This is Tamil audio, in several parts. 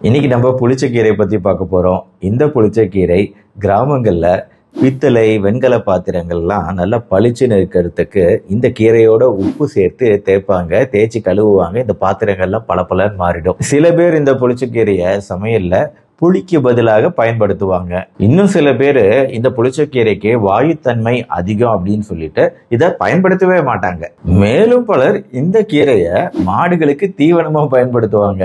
இன்னைக்கு நம்ம புளிச்சக்கீரை பற்றி பார்க்க போகிறோம். இந்த புளிச்சக்கீரை கிராமங்களில் பித்தளை வெண்கல பாத்திரங்கள்லாம் நல்லா பளிச்சுன்னு இருக்கிறதுக்கு இந்த கீரையோட உப்பு சேர்த்து தேய்ப்பாங்க, தேய்ச்சி கழுவுவாங்க. இந்த பாத்திரங்கள்லாம் பளபளன்னு மாறிடும். சில பேர் இந்த புளிச்சக்கீரையை சமையல்ல புளிக்கு பதிலாக பயன்படுத்துவாங்க. இன்னும் சில பேர் இந்த புளிச்சக்கீரைக்கு வாயுத்தன்மை அதிகம் அப்படின்னு சொல்லிட்டு இதை பயன்படுத்தவே மாட்டாங்க. மேலும் பலர் இந்த கீரையை மாடுகளுக்கு தீவனமா பயன்படுத்துவாங்க.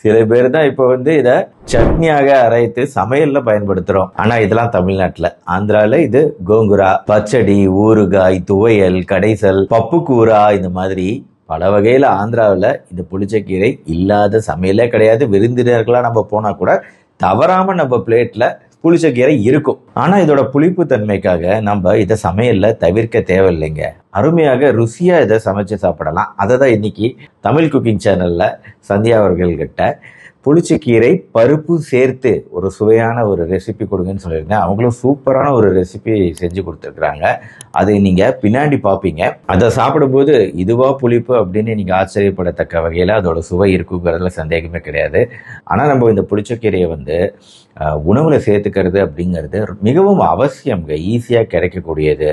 சில பேர் தான் இப்போ இதை சட்னியாக அரைத்து சமையல்ல பயன்படுத்துறோம். ஆனா இதெல்லாம் தமிழ்நாட்டுல. ஆந்திரால இது கோங்குரா, பச்சடி, ஊறுகாய், துவையல், கடைசல், பப்பு கூரா, இந்த மாதிரி பல வகையில ஆந்திராவில் இந்த புளிச்சக்கீரை இல்லாத சமையலே கிடையாது. விருந்தினர்களா நம்ம போனா கூட தவறாம நம்ம பிளேட்ல புளிச்சக்கீரை இருக்கும். ஆனா இதோட புளிப்பு தன்மைக்காக நம்ம இதை சமையல்ல தவிர்க்க தேவையில்லைங்க. அருமையாக ருசியா இதை சமைச்சு சாப்பிடலாம். அதை தான் இன்னைக்கு தமிழ் குக்கிங் சேனல்ல சந்தியா அவர்கள்கிட்ட புளிச்சக்கீரை பருப்பு சேர்த்து ஒரு சுவையான ஒரு ரெசிபி கொடுங்கன்னு சொல்லியிருந்தேன். அவங்களும் சூப்பரான ஒரு ரெசிபி செஞ்சு கொடுத்துருக்குறாங்க. அதை நீங்கள் பின்னாடி பார்ப்பீங்க. அதை சாப்பிடும்போது இதுவா புளிப்பு அப்படின்னு நீங்கள் ஆச்சரியப்படத்தக்க வகையில் அதோட சுவை இருக்குங்கிறதுல சந்தேகமே கிடையாது. ஆனால் நம்ம இந்த புளிச்சக்கீரையை உணவில் சேர்த்துக்கிறது அப்படிங்கிறது மிகவும் அவசியம்ங்க. ஈஸியாக கிடைக்கக்கூடியது.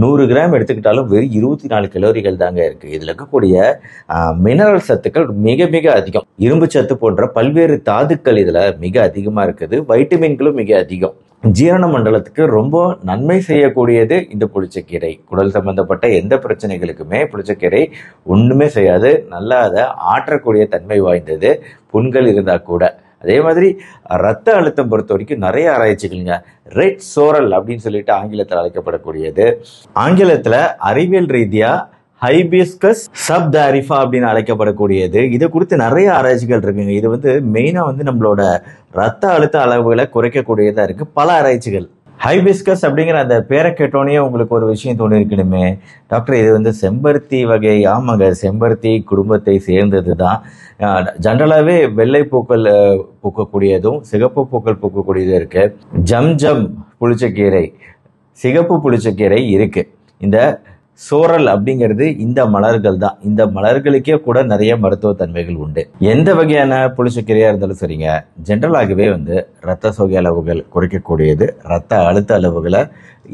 100 கிராம் எடுத்துக்கிட்டாலும் வெறும் 24 கலோரிகள் தாங்க இருக்குது. இதில் இருக்கக்கூடிய மினரல் சத்துக்கள் மிக மிக அதிகம். இரும்பு சத்து போன்ற பல்வேறு தாதுக்கள் இதில் மிக அதிகமாக இருக்குது. வைட்டமின்களும் மிக அதிகம். ஜீரண மண்டலத்துக்கு ரொம்ப நன்மை செய்யக்கூடியது இந்த புளிச்சக்கீரை. குடல் சம்பந்தப்பட்ட எந்த பிரச்சனைகளுக்குமே புளிச்சக்கீரை ஒன்றுமே செய்யாது. நல்லா அதை ஆற்றக்கூடிய தன்மை வாய்ந்தது, புண்கள் இருந்தால் கூட. அதே மாதிரி ரத்த அழுத்தம் பொறுத்த வரைக்கும் நிறைய ஆராய்ச்சிகள்ங்க. ரெட் சோரல் அப்படின்னு சொல்லிட்டு ஆங்கிலத்தில் அழைக்கப்படக்கூடியது. ஆங்கிலத்தில் அறிவியல் ரீதியா ஹைபிஸ்கஸ் சப்தாரிஃபா அப்படின்னு அழைக்கப்படக்கூடியது. இதை குறித்து நிறைய ஆராய்ச்சிகள் இருக்குங்க. இது மெயினா நம்மளோட ரத்த அழுத்த அளவுகளை குறைக்கக்கூடியதா இருக்கு. பல ஆராய்ச்சிகள். ஹைபிஸ்கஸ் அப்படிங்கிற அந்த பேரை கேட்டோன்னே உங்களுக்கு ஒரு விஷயம் தோணி இருக்கணுமே, டாக்டர் இது செம்பருத்தி வகை. ஆமாங்க, செம்பருத்தி குடும்பத்தை சேர்ந்தது தான். ஜென்ரலாகவே வெள்ளை பூக்கள் பூக்கக்கூடியதும் சிகப்பு பூக்கள் பூக்கக்கூடியதும் இருக்கு. ஜம் புளிச்சக்கீரை, சிகப்பு புளிச்சக்கீரை இருக்கு. இந்த சோரல் அப்படிங்கிறது இந்த மலர்கள் தான். இந்த மலர்களுக்கே கூட நிறைய மருத்துவ தன்மைகள் உண்டு. எந்த வகையான புளிச்சக்கீரையா இருந்தாலும் சரிங்க, ஜென்ரலாகவே ரத்த சோகை அளவுகள் குறைக்கக்கூடியது, ரத்த அழுத்த அளவுகளை,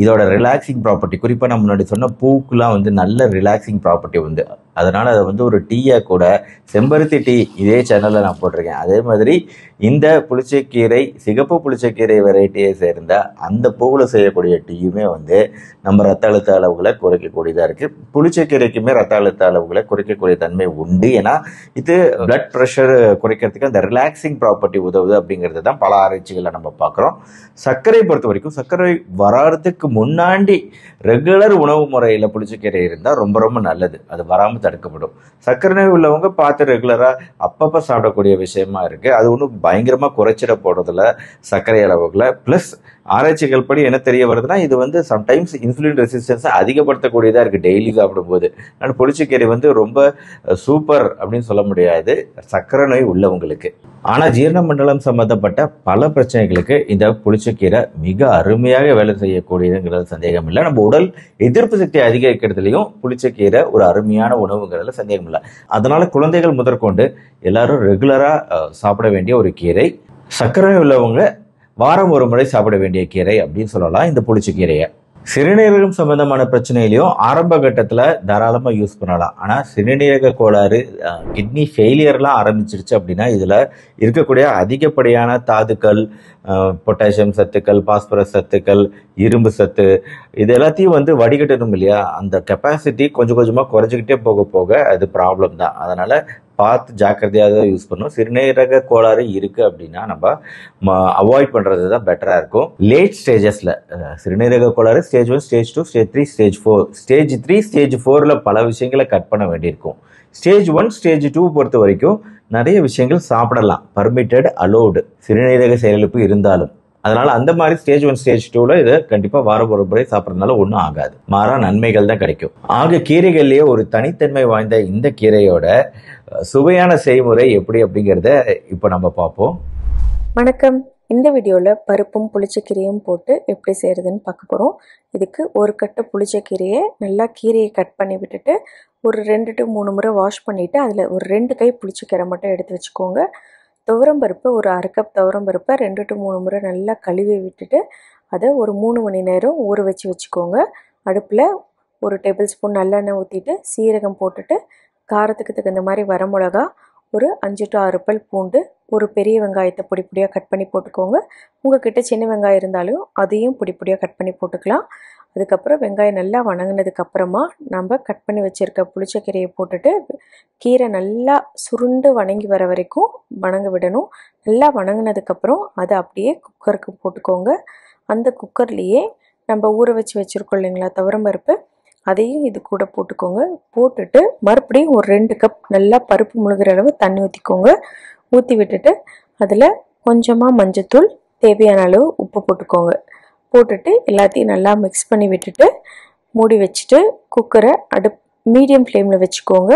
இதோட ரிலாக்ஸிங் ப்ராப்பர்ட்டி, குறிப்பாக நான் முன்னாடி சொன்ன பூக்கெலாம் நல்ல ரிலாக்ஸிங் ப்ராப்பர்ட்டி அதனால அதை ஒரு டீயா கூட, செம்பருத்தி டீ இதே சேனலில் நான் போட்டிருக்கேன். அதே மாதிரி இந்த புளிச்சக்கீரை, சிகப்பு புளிச்சக்கீரை வெரைட்டியை சேர்ந்த அந்த பூவில் செய்யக்கூடிய டீயுமே நம்ம ரத்த அழுத்த அளவுகளை குறைக்கக்கூடியதாக இருக்குது. புளிச்சக்கீரைக்குமே ரத்த அழுத்த அளவுகளை குறைக்கக்கூடிய தன்மை உண்டு. ஏன்னா இது பிளட் ப்ரெஷர் குறைக்கிறதுக்கு அந்த ரிலாக்ஸிங் ப்ராப்பர்ட்டி உதவுது அப்படிங்கிறது தான் பல ஆராய்ச்சிகளை நம்ம பார்க்குறோம். சர்க்கரை பொறுத்த வரைக்கும் சர்க்கரை வராதுக்கு முன்னாடி ரெகுலர் உணவு முறையில் புளிச்சக்கீரை இருந்தால் ரொம்ப ரொம்ப நல்லது. அது வராமல் தடுக்கப்படும். சர்க்கரை நோய் உள்ளவங்க பார்த்து ரெகுலராக அப்பப்போ சாப்பிடக்கூடிய விஷயமா இருக்கு. அது ஒன்றும் பயங்கரமாக குறைச்சிட போடுறதுல சர்க்கரை அளவுகளை. ப்ளஸ் ஆராய்ச்சிகள் படி என்ன தெரிய வருதுன்னா, இது சம்டைம்ஸ் இன்சுலின் ரெசிஸ்டன்ஸை அதிகப்படுத்தக்கூடியதாக இருக்குது டெய்லி சாப்பிடும்போது. அதனால் புளிச்சக்கீரை ரொம்ப சூப்பர் அப்படின்னு சொல்ல முடியாது சர்க்கரை நோய் உள்ளவங்களுக்கு. ஆனால் ஜீரண மண்டலம் சம்பந்தப்பட்ட பல பிரச்சனைகளுக்கு இந்த புளிச்சக்கீரை மிக அருமையாக வேலை செய்யக்கூடியதுங்கிறது சந்தேகம் இல்லை. நம்ம உடல் எதிர்ப்பு சக்தி அதிகரிக்கிறதுலையும் புளிச்சக்கீரை ஒரு அருமையான உணவுங்கிறதுல சந்தேகம் இல்லை. அதனால குழந்தைகள் முதற்கொண்டு எல்லாரும் ரெகுலராக சாப்பிட வேண்டிய ஒரு கீரை. சர்க்கரை உள்ளவங்க வாரம் ஒரு முறை சாப்பிட வேண்டிய கீரை அப்படின்னு சொல்லலாம் இந்த புளிச்சக்கீரையை. சிறுநீரகம் சம்பந்தமான பிரச்சனையிலையும் ஆரம்ப கட்டத்தில் தாராளமாக யூஸ் பண்ணலாம். ஆனால் சிறுநீரக கோளாறு, கிட்னி ஃபெயிலியர்லாம் ஆரம்பிச்சிருச்சு அப்படின்னா இதில் இருக்கக்கூடிய அதிகப்படியான தாதுக்கள், பொட்டாசியம் சத்துக்கள், பாஸ்பரஸ் சத்துக்கள், இரும்பு சத்து, இது எல்லாத்தையும் வடிகட்டணும் இல்லையா? அந்த கெப்பாசிட்டி கொஞ்சம் கொஞ்சமாக குறைஞ்சிக்கிட்டே போக போக அது ப்ராப்ளம் தான். அதனால் பார்த்து ஜாக்கிரதையாக தான் யூஸ் பண்ணணும். சிறுநீரக கோளாறு இருக்குது அப்படின்னா நம்ம அவாய்ட் பண்ணுறது தான் பெட்டராக இருக்கும். லேட் ஸ்டேஜஸில் சிறுநீரக கோளாறு stage 1, stage 2, stage 3, stage 4. Stage 3, stage 4ல் பல விஷயங்களை கட் பண்ண வேண்டியிருக்கும். ஸ்டேஜ் 1, ஸ்டேஜ் 2 பொறுத்த வரைக்கும் நிறைய விஷயங்கள் சாப்பிடலாம். பர்மிட்டட், அலோடு, சிறுநீரக செயலிழப்பு இருந்தாலும். அதனால அந்த மாதிரி ஸ்டேஜ் 1, ஸ்டேஜ் 2ல இதை கண்டிப்பாக வாரம் ஒரு முறை சாப்பிட்றதுனால ஒன்றும் ஆகாது. மாறா நன்மைகள் தான் கிடைக்கும். ஆக கீரைகள்லேயே ஒரு தனித்தன்மை வாய்ந்த இந்த கீரையோட சுவையான செய்முறை எப்படி அப்படிங்கிறத இப்போ நம்ம பார்ப்போம். வணக்கம். இந்த வீடியோவில் பருப்பும் புளிச்சக்கீரையும் போட்டு எப்படி செய்கிறதுன்னு பார்க்க போகிறோம். இதுக்கு ஒரு கட்டு புளிச்சக்கீரையை நல்லா கீரையை கட் பண்ணி விட்டுட்டு ஒரு 2 to 3 முறை வாஷ் பண்ணிவிட்டு அதில் ஒரு 2 கை புளிச்சக்கீரை மட்டும் எடுத்து வச்சுக்கோங்க. துவரம் பருப்பு ஒரு 1/2 கப் துவரம் பருப்பை 2 to 3 முறை நல்லா கழுவி விட்டுட்டு அதை ஒரு 3 மணி நேரம் ஊற வச்சுக்கோங்க. அடுப்பில் ஒரு டேபிள் ஸ்பூன் நல்லெண்ணெய் ஊற்றிட்டு சீரகம் போட்டுட்டு காரத்துக்கு தகுந்த மாதிரி வரமிளகா, ஒரு 5 to 6 பல் பூண்டு, ஒரு பெரிய வெங்காயத்தை பொடி பொடியாக கட் பண்ணி போட்டுக்கோங்க. உங்கள்கிட்ட சின்ன வெங்காயம் இருந்தாலும் அதையும் பொடி பொடியாக கட் பண்ணி போட்டுக்கலாம். அதுக்கப்புறம் வெங்காயம் நல்லா வணங்கினதுக்கப்புறமா நம்ம கட் பண்ணி வச்சுருக்க புளிச்சக்கீரையை போட்டுட்டு கீரை நல்லா சுருண்டு வணங்கி வர வரைக்கும் வணங்க விடணும். நல்லா வணங்கினதுக்கப்புறம் அதை அப்படியே குக்கருக்கு போட்டுக்கோங்க. அந்த குக்கர்லேயே நம்ம ஊற வச்சுருக்கோம் இல்லைங்களா துவரம் பருப்பு, அதையும் இது கூட போட்டுக்கோங்க. போட்டுட்டு மறுபடியும் ஒரு 2 கப் நல்லா பருப்பு முழுகிற அளவு தண்ணி ஊற்றிக்கோங்க. ஊற்றி விட்டுட்டு அதில் கொஞ்சமாக மஞ்சத்தூள், தேவையான அளவு உப்பு போட்டுக்கோங்க. போட்டுட்டு எல்லாத்தையும் நல்லா மிக்ஸ் பண்ணி விட்டுட்டு மூடி வச்சுட்டு குக்கரை மீடியம் ஃப்ளேமில் வச்சுக்கோங்க.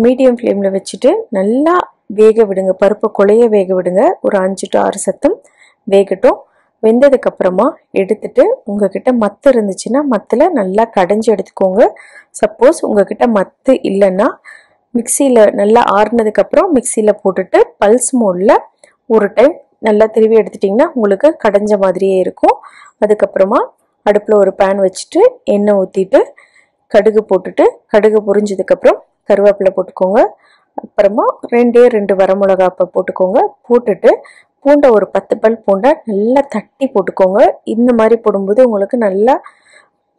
மீடியம் ஃப்ளேமில் வச்சுட்டு நல்லா வேக விடுங்க. பருப்பை குழைய வேக விடுங்க. ஒரு 5 to 6 சத்தம் வேகட்டும். வெந்ததுக்கப்புறமா எடுத்துட்டு உங்ககிட்ட மத்து இருந்துச்சுன்னா மத்தில் நல்லா கடைஞ்சி எடுத்துக்கோங்க. சப்போஸ் உங்ககிட்ட மத்து இல்லைன்னா மிக்சியில் நல்லா ஆறுனதுக்கப்புறம் மிக்சியில் போட்டுட்டு பல்ஸ் மோடில் ஒரு டைம் நல்லா திருவி எடுத்துட்டிங்கன்னா உங்களுக்கு கடைஞ்ச மாதிரியே இருக்கும். அதுக்கப்புறமா அடுப்பில் ஒரு பேன் வச்சுட்டு எண்ணெய் ஊற்றிட்டு கடுகு போட்டுட்டு கடுகு பொரிஞ்சதுக்கப்புறம் கருவேப்பிலை போட்டுக்கோங்க. அப்புறமா 2 வரமிளகா போட்டுக்கோங்க. போட்டுட்டு பூண்டை ஒரு 10 பல் பூண்டை நல்லா தட்டி போட்டுக்கோங்க. இந்த மாதிரி போடும்போது உங்களுக்கு நல்லா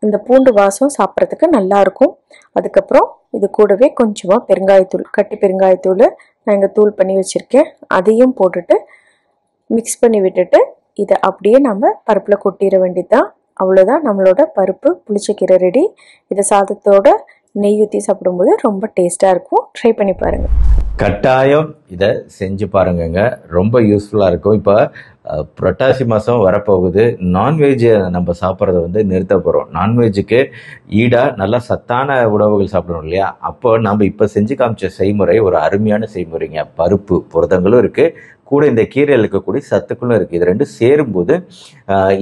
இந்த பூண்டு வாசம் சாப்பிட்றதுக்கு நல்லாயிருக்கும். அதுக்கப்புறம் இது கூடவே கொஞ்சமாக பெருங்காயத்தூள், கட்டி பெருங்காயத்தூள் நான் இங்கே தூள் பண்ணி வச்சுருக்கேன், அதையும் போட்டுட்டு மிக்ஸ் பண்ணி விட்டுட்டு இதை அப்படியே நம்ம பருப்பில் கொட்டிட வேண்டியதுதான். அவ்வளோதான், நம்மளோட பருப்பு புளிச்சக்கீரை ரெடி. இதை சாதத்தோட நெய் ஊற்றி சாப்பிடும்போது ரொம்ப டேஸ்ட்டாக இருக்கும். ட்ரை பண்ணி பாருங்கள். கட்டாயம் இதை செஞ்சு பாருங்கங்க, ரொம்ப யூஸ்ஃபுல்லாக இருக்கும். இப்போ புரட்டாசி மாதம் வரப்போகுது. நான்வெஜ்ஜை நம்ம சாப்பிட்றத நிறுத்த போகிறோம். நான்வெஜ்ஜுக்கு ஈடாக நல்லா சத்தான உணவுகள் சாப்பிடணும் இல்லையா? அப்போ நம்ம இப்போ செஞ்சு காமிச்ச செய்முறை ஒரு அருமையான செய்முறைங்க. பருப்பு புரதங்களும் இருக்குது, கூட இந்த கீரையில் இருக்கக்கூடிய சத்துக்களும் இருக்குது. இது ரெண்டும் சேரும்போது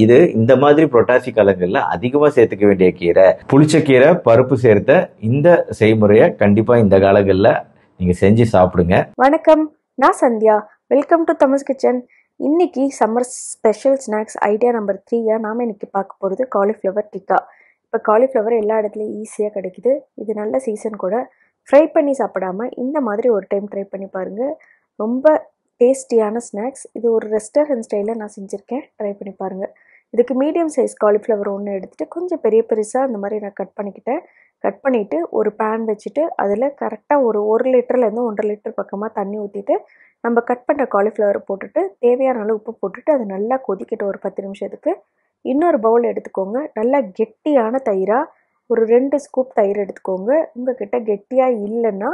இது இந்த மாதிரி புரட்டாசி காலங்களில் அதிகமாக சேர்த்துக்க வேண்டிய கீரை புளிச்சக்கீரை. பருப்பு சேர்த்த இந்த செய்முறையை கண்டிப்பாக இந்த காலங்களில் நீங்கள் செஞ்சு சாப்பிடுங்க. வணக்கம், நான் Sandhya. Welcome to Tamil kitchen. இன்னைக்கு summer special snacks idea number 3 நாம் இன்னைக்கு பார்க்க போகிறது காலிஃப்ளவர் டிக்கா. இப்போ காலிஃப்ளவர் எல்லா இடத்துலையும் ஈஸியாக கிடைக்குது. இது நல்ல சீசன் கூட. ஃப்ரை பண்ணி சாப்பிடாமல் இந்த மாதிரி ஒரு டைம் ட்ரை பண்ணி பாருங்கள். ரொம்ப டேஸ்டியான ஸ்நாக்ஸ். இது ஒரு ரெஸ்டாரண்ட் ஸ்டைலில் நான் செஞ்சுருக்கேன், ட்ரை பண்ணி பாருங்கள். இதுக்கு மீடியம் சைஸ் காலிஃப்ளவர் ஒன்று எடுத்துகிட்டு கொஞ்சம் பெருசாக அந்த மாதிரி நான் கட் பண்ணிக்கிட்டேன். கட் பண்ணிவிட்டு ஒரு பேன் வச்சுட்டு அதில் கரெக்டாக ஒரு 1 லிட்டர்லேருந்து 1.5 லிட்டர் பக்கமாக தண்ணி ஊற்றிட்டு நம்ம கட் பண்ணுற காலிஃப்ளவரை போட்டுட்டு தேவையான அளவு உப்பு போட்டுட்டு அது நல்லா கொதிக்கிட்டு ஒரு 10 நிமிஷத்துக்கு. இன்னொரு பவுல் எடுத்துக்கோங்க. நல்லா கெட்டியான தயிராக ஒரு 2 ஸ்கூப் தயிர் எடுத்துக்கோங்க. உங்கள்கிட்ட கெட்டியாக இல்லைன்னா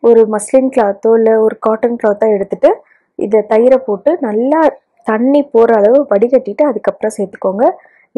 ஒரு மஸ்லின் கிளாத்தோ இல்லை ஒரு காட்டன் கிளாத்தோ எடுத்துகிட்டு இதை தயிரை போட்டு நல்லா தண்ணி போகிற அளவு வடிகட்டிட்டு அதுக்கப்புறம் சேர்த்துக்கோங்க.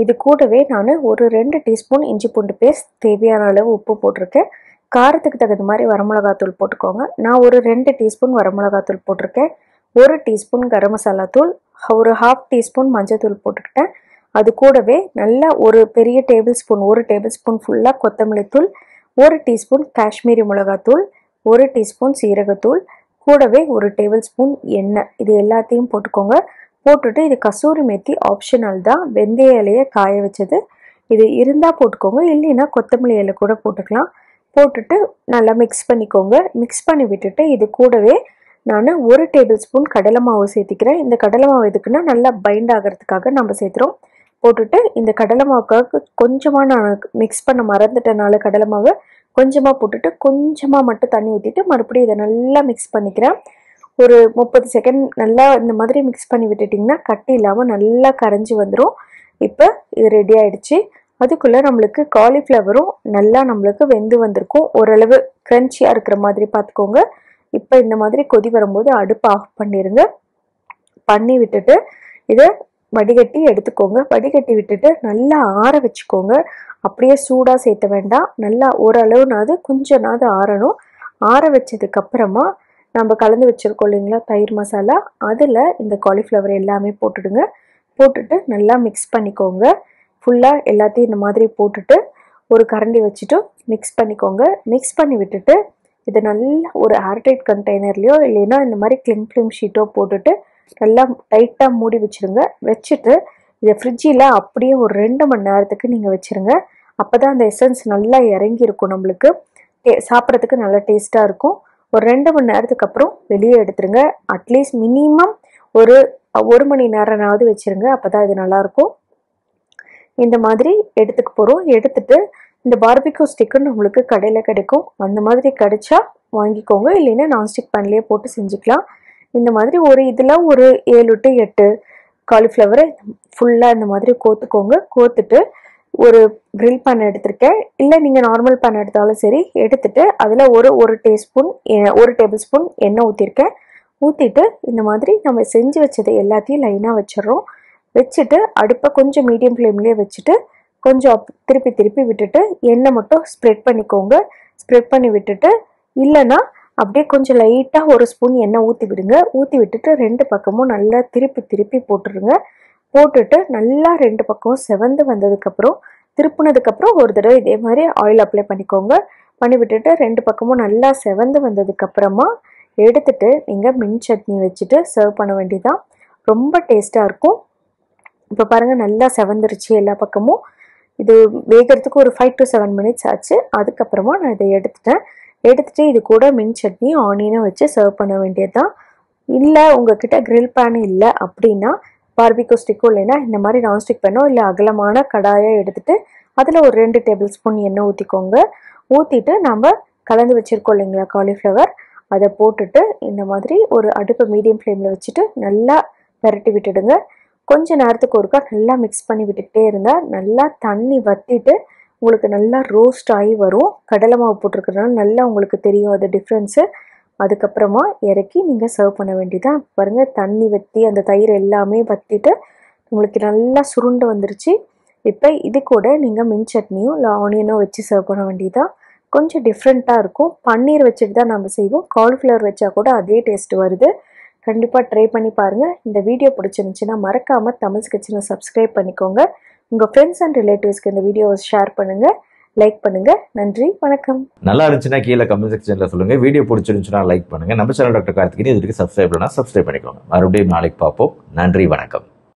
இது கூடவே நான் ஒரு 2 டீஸ்பூன் இஞ்சி பூண்டு பேஸ்ட், தேவையான அளவு உப்பு போட்டிருக்கேன். காரத்துக்கு தகுந்த மாதிரி வரமிளகாத்தூள் போட்டுக்கோங்க. நான் ஒரு 2 டீஸ்பூன் வரமிளகாத்தூள் போட்டிருக்கேன். 1 டீஸ்பூன் கரம் மசாலா தூள், ஒரு 1/2 டீஸ்பூன் மஞ்சள் தூள் போட்டுக்கிட்டேன். அது கூடவே நல்லா ஒரு பெரிய டேபிள் ஸ்பூன் ஃபுல்லாக கொத்தமல்லி தூள், 1 டீஸ்பூன் காஷ்மீரி மிளகாத்தூள், 1 டீஸ்பூன் சீரகத்தூள், கூடவே 1 டேபிள் ஸ்பூன் எண்ணெய். இது எல்லாத்தையும் போட்டுக்கோங்க. போட்டுட்டு இது கசூரி மேத்தி ஆப்ஷனல் தான், வெந்தய இலையை காய வச்சது. இது இருந்தால் போட்டுக்கோங்க, இல்லைன்னா கொத்தமல்லி இலை கூட போட்டுக்கலாம். போட்டுட்டு நல்லா மிக்ஸ் பண்ணிக்கோங்க. மிக்ஸ் பண்ணி விட்டுட்டு இது கூடவே நான் 1 டேபிள் ஸ்பூன் கடலை மாவு சேர்த்திக்கிறேன். இந்த கடலை மாவு எதுக்குன்னா நல்லா பைண்ட் ஆகிறதுக்காக நம்ம சேர்த்துறோம். போட்டுட்டு இந்த கடலை மாவுக்காக கொஞ்சமாக நான் மிக்ஸ் பண்ண மறந்துட்டனால கடலை மாவை கொஞ்சமாக போட்டுட்டு கொஞ்சமாக மட்டும் தண்ணி ஊற்றிட்டு மறுபடியும் இதை நல்லா மிக்ஸ் பண்ணிக்கிறேன். ஒரு 30 செகண்ட் நல்லா இந்த மாதிரி மிக்ஸ் பண்ணி விட்டுட்டிங்கன்னா கட்டி இல்லாமல் நல்லா கரைஞ்சி வந்துடும். இப்போ இது ரெடி ஆகிடுச்சு. அதுக்குள்ளே நம்மளுக்கு காலிஃப்ளவரும் நல்லா நம்மளுக்கு வெந்து வந்திருக்கும். ஓரளவு க்ரன்ச்சியாக இருக்கிற மாதிரி பார்த்துக்கோங்க. இப்போ இந்த மாதிரி கொதி வரும்போது அடுப்பு ஆஃப் பண்ணிடுங்க. பண்ணி விட்டுட்டு இதை வடிகட்டி எடுத்துக்கோங்க. வடிகட்டி விட்டுட்டு நல்லா ஆற வச்சுக்கோங்க. அப்படியே சூடாக சேர்த்த வேண்டாம், நல்லா ஓரளவுனாவது கொஞ்சம்னாவது ஆறணும். ஆற வச்சதுக்கப்புறமா நம்ம கலந்து வச்சுருக்கோம் இல்லைங்களா தயிர் மசாலா, அதில் இந்த காலிஃப்ளவர் எல்லாமே போட்டுடுங்க. போட்டுட்டு நல்லா மிக்ஸ் பண்ணிக்கோங்க. ஃபுல்லாக எல்லாத்தையும் இந்த மாதிரி போட்டுட்டு ஒரு கரண்டி வச்சுட்டு மிக்ஸ் பண்ணிக்கோங்க. மிக்ஸ் பண்ணி விட்டுட்டு இது நல்லா ஒரு ஏர்டைட் கண்டெய்னர்லையோ இல்லைன்னா இந்த மாதிரி கிளிங் ஃபிலிம் ஷீட்டோ போட்டுட்டு நல்லா டைட்டாக மூடி வச்சுருங்க. வச்சுட்டு இதை ஃப்ரிட்ஜில் அப்படியே ஒரு 2 மணி நேரத்துக்கு நீங்கள் வச்சுருங்க. அப்போ தான் அந்த எசன்ஸ் நல்லா இறங்கி இருக்கும், நம்மளுக்கு சாப்பிட்றதுக்கு நல்லா டேஸ்ட்டாக இருக்கும். ஒரு 2 மணி நேரத்துக்கு அப்புறம் வெளியே எடுத்துருங்க. அட்லீஸ்ட் மினிமம் ஒரு 1 மணி நேரமாவது வச்சுருங்க. அப்போ தான் இது நல்லாயிருக்கும். இந்த மாதிரி எடுத்துக்க போகிறோம். எடுத்துட்டு இந்த பார்பிக்யூ ஸ்டிக்குன்னு உங்களுக்கு கடையில் கிடைக்கும். அந்த மாதிரி கிடைச்சா வாங்கிக்கோங்க, இல்லைன்னா நான்ஸ்டிக் பேன்லேயே போட்டு செஞ்சுக்கலாம். இந்த மாதிரி ஒரு இதில் ஒரு 7 to 8 காலிஃப்ளவரை ஃபுல்லாக இந்த மாதிரி கோத்துக்கோங்க. கோத்துட்டு ஒரு கிரில் பேன் எடுத்திருக்கேன், இல்லை நீங்கள் நார்மல் பேன் எடுத்தாலும் சரி. எடுத்துட்டு அதில் ஒரு டேபிள் ஸ்பூன் எண்ணெய் ஊற்றிருக்கேன். ஊற்றிட்டு இந்த மாதிரி நம்ம செஞ்சு வச்சதை எல்லாத்தையும் லைனாக வச்சிடறோம். வச்சுட்டு அடுப்பை கொஞ்சம் மீடியம் ஃப்ளேம்லேயே வச்சுட்டு கொஞ்சம் திருப்பி விட்டுட்டு எண்ணெய் மட்டும் ஸ்ப்ரெட் பண்ணிக்கோங்க. ஸ்ப்ரெட் பண்ணி விட்டுட்டு, இல்லைன்னா அப்படியே கொஞ்சம் லைட்டாக ஒரு ஸ்பூன் எண்ணெய் ஊற்றி விடுங்க. ஊற்றி விட்டுட்டு 2 பக்கமும் நல்லா திருப்பி போட்டுருங்க. போட்டுட்டு நல்லா 2 பக்கமும் செவந்து வந்ததுக்கப்புறம் திருப்பினதுக்கப்புறம் ஒரு தடவை இதே மாதிரி ஆயில் அப்ளை பண்ணிக்கோங்க. பண்ணி விட்டுட்டு 2 பக்கமும் நல்லா செவந்து வந்ததுக்கப்புறமா எடுத்துட்டு நீங்கள் மின் சட்னி வச்சுட்டு சர்வ் பண்ண வேண்டியதான். ரொம்ப டேஸ்ட்டாக இருக்கும். இப்போ பாருங்கள், நல்லா செவந்துருச்சு எல்லா பக்கமும். இது வேகிறதுக்கு ஒரு 5 to 7 minutes ஆச்சு. அதுக்கப்புறமா நான் இதை எடுத்துட்டு இது கூட மின் சட்னி ஆனியனும் வச்சு சர்வ் பண்ண வேண்டியது தான். இல்லை உங்ககிட்ட கிரில் பேன் இல்லை அப்படின்னா பார்பிக்யூ ஸ்டிக்கோ இல்லைன்னா இந்த மாதிரி நான்ஸ்டிக் பேனோ இல்லை அகலமான கடாயை எடுத்துட்டு அதில் ஒரு 2 டேபிள் ஸ்பூன் எண்ணெய் ஊற்றிக்கோங்க. ஊற்றிட்டு நம்ம கலந்து வச்சுருக்கோம் இல்லைங்களா காலிஃப்ளவர், அதை போட்டுட்டு இந்த மாதிரி ஒரு அடுப்பை மீடியம் ஃப்ளேமில் வச்சுட்டு நல்லா பரட்டி விட்டுடுங்க. கொஞ்சம் நேரத்துக்கு ஒருக்கா நல்லா மிக்ஸ் பண்ணி விட்டுக்கிட்டே இருந்தால் நல்லா தண்ணி வற்றிட்டு உங்களுக்கு நல்லா ரோஸ்ட் ஆகி வரும். கடலை மாவு போட்டிருக்கிறதுனால நல்லா உங்களுக்கு தெரியும் அது டிஃப்ரென்ஸு. அதுக்கப்புறமா இறக்கி நீங்கள் சர்வ் பண்ண வேண்டியதான். பாருங்கள், தண்ணி வற்றி அந்த தயிர் எல்லாமே வற்றிட்டு உங்களுக்கு நல்லா சுருண்டு வந்துருச்சு. இப்போ இது கூட நீங்கள் மின் சட்னியும் இல்லை ஆனியனோ வச்சு சர்வ் பண்ண வேண்டியதான். கொஞ்சம் டிஃப்ரெண்ட்டாக இருக்கும். பன்னீர் வச்சுட்டு தான் நம்ம செய்வோம். காலிஃப்ளவர் வச்சா கூட அதே டேஸ்ட் வருது. கண்டிப்பாக ட்ரை பண்ணி பாருங்கள். இந்த வீடியோ பிடிச்சிருந்துச்சுன்னா மறக்காமல் தமிழ்ஸ் கிச்சனை சப்ஸ்கிரைப் பண்ணிக்கோங்க. உங்கள் ஃப்ரெண்ட்ஸ் அண்ட் ரிலேட்டிவ்ஸ்க்கு இந்த வீடியோவை ஷேர் பண்ணுங்கள், லைக் பண்ணுங்கள். நன்றி, வணக்கம். நல்லா இருந்துச்சுன்னா கீழே கமெண்ட் செக்ஷனில் சொல்லுங்கள். வீடியோ பிடிச்சிருந்துச்சுன்னா லைக் பண்ணுங்கள். நம்ம சேனல் டாக்டர் கார்த்திகேயன் இதுக்கு சப்ஸ்கிரைப் பண்ணால் சப்ஸ்கிரைப் பண்ணிக்கோங்க. மறுபடியும் நாளைக்கு பார்ப்போம். நன்றி, வணக்கம்.